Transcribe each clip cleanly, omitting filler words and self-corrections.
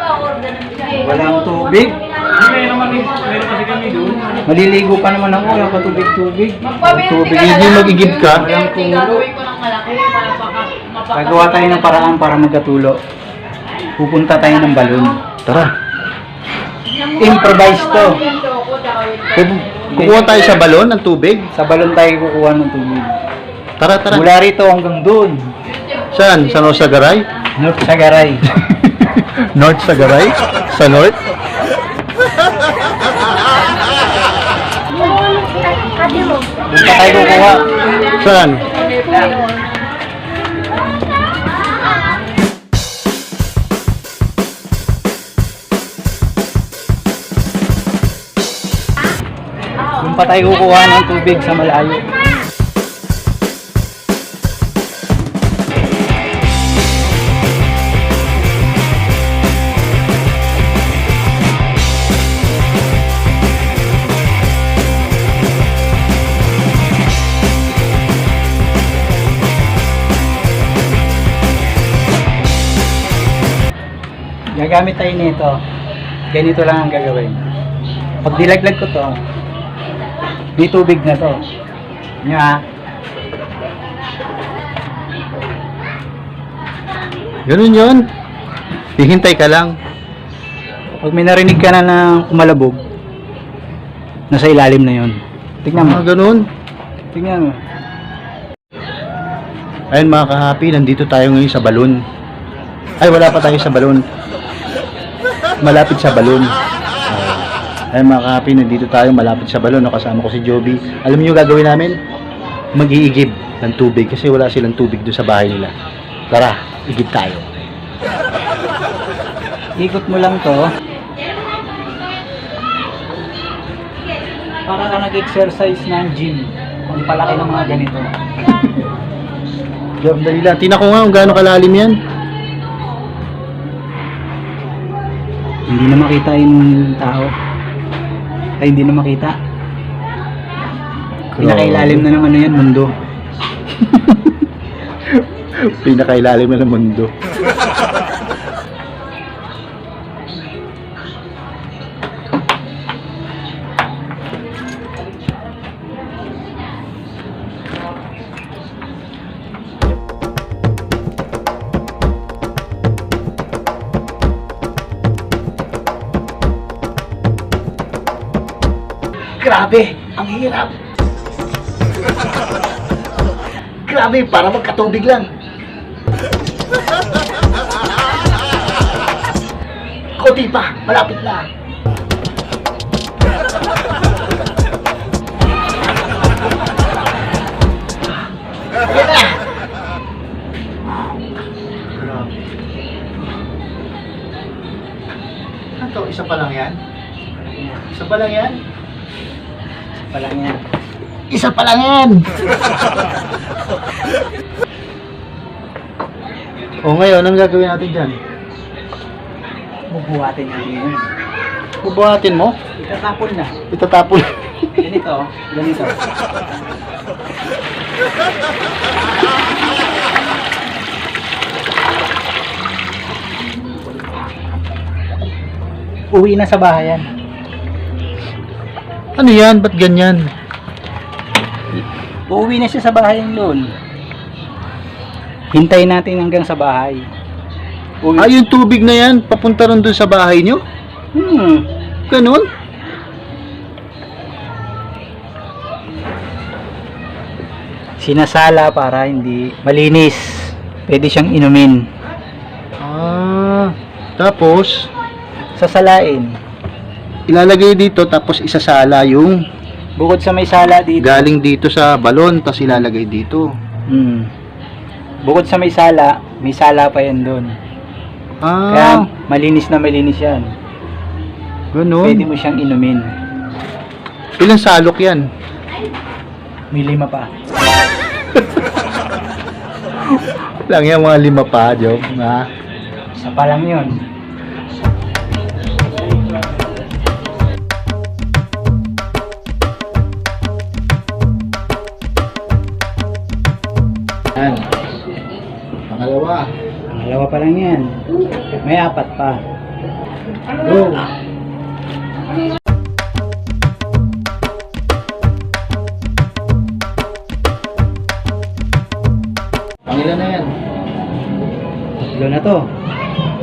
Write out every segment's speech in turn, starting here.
Walang tubig. Meron kasi kami doon. Maliligo pa naman ako, wala pa tubig-tubig. Tubig, hindi mag-igib ka. Walang tulo. Gagawin ko ng malaki para Gagawa tayo ng paraan para magkatulo. Pupunta tayo ng balon. Tara. Improvise to. Kukuha tayo sa balon ng tubig. Sa balon tayo kukuha ng tubig. Tara, tara. Mula rito hanggang doon. Saan? Sa North Sagaray? North Sagaray. North Sagaray? Sa North? Doon pa tayo kukuha. Saan? Doon pa tayo kukuha ng tubig sa malayo. Gagamit tayo nito. Ganito lang ang gagawin. Pag dilaglag ko to, may tubig na to. Nyo ha? Ganun yun. Hihintay ka lang. Pag may narinig ka na ng kumalabog, nasa ilalim na yun. Tingnan mo. Ganun. Tingnan mo. Ayun mga kahapi, nandito tayo ngayon sa balon. Ay, wala pa tayo sa balon. Malapit sa balon. Ayun mga kahapi, nandito tayo malapit sa balon. Kasama ko si Joby. Alam niyo gagawin namin? Mag-iigib ng tubig kasi wala silang tubig doon sa bahay nila. Tara, igib tayo. Ikot mo lang to. Para ka nag-exercise ng gym. Ang palaki ng mga ganito. Dali lang. Tina ko nga kung gaano kalalim yan. Hindi na makita yung tao. Ay, hindi na makita. Pinakailalim na ng ano yan, mundo. Pinakailalim na ng mundo. Grabe, ang hirap. Grabe, para magkatubig lang. Kunti pa, malapit na. Ayan na. Ano, isa pa lang yan? Isa pa lang yan? Palang yan. Isa pa lang yan. O ngayon, anong gagawin natin dyan? Bubuhatin natin yun. Bubuhatin mo? Itatapon na. Itatapon. Ganito, ganito. Uwi na sa bahay yan. Ano yan? Ba't ganyan? Uuwi na siya sa bahay ng loon. Hintayin natin hanggang sa bahay. Uwi. Ah, yung tubig na yan, papunta rin dun sa bahay nyo? Ganun? Sinasala para hindi malinis. Pwede siyang inumin. Ah, tapos, Sasalain. ilalagay dito, tapos isasala yung Bukod sa may sala dito. galing dito sa balon, tapos ilalagay dito. Bukod sa may sala pa yan doon. Kaya Ah, malinis na malinis yan. ganun. Pwede mo siyang inumin. Ilang salok yan? May 5 pa. Lang yan, mga 5 pa, Job. Ha? Isa pa lang yun. Yan. Pangalawa. Pangalawa pa lang yan. May 4 pa. Go! Pangilan na yan? Tatlo na to.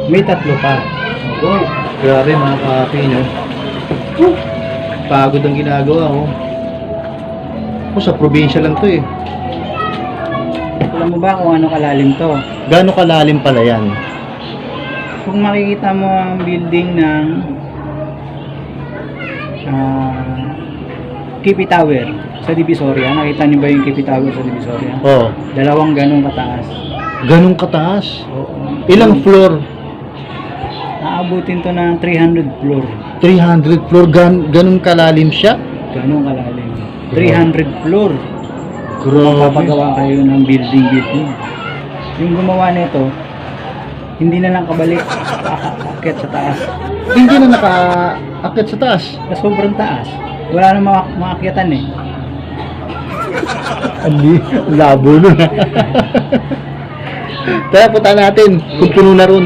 May tatlo pa. Go! Grabe mga kapi, no? Pagod ang ginagawa ko. Ako sa probinsya lang to eh. Alam mo ba kung ano kalalim to? Gaano kalalim pala yan? Kung makikita mo ang building ng Kipi Tower sa Divisoria, nakita niyo ba yung Kipi Tower sa Divisoria? Oh, Dalawang ganong kataas. ganun kataas. Oo. Ilang floor? Naabutin to ng 300 floor. 300 floor. Ganun kalalim siya? Ganong kalalim. 300 floor. Grabe. Papagawa kayo ng building. Yung gumawa nito, hindi na lang kabalik akit sa taas. Hindi na naka-akit sa taas. Sa sobrang taas. Wala na makakyatan eh. Hindi, labo nun. Tara, punta natin kung puno na ron.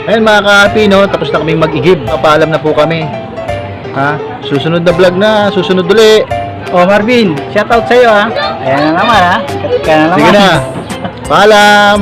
Ayun mga ka-happy, no? Tapos na kaming mag-igib. Papaalam na po kami. Ha? Susunod na vlog na. Susunod uli. Oh Marvin, shoutout sa'yo ha. Ayan na naman ha. Kaya na naman. Sige na. Paalam.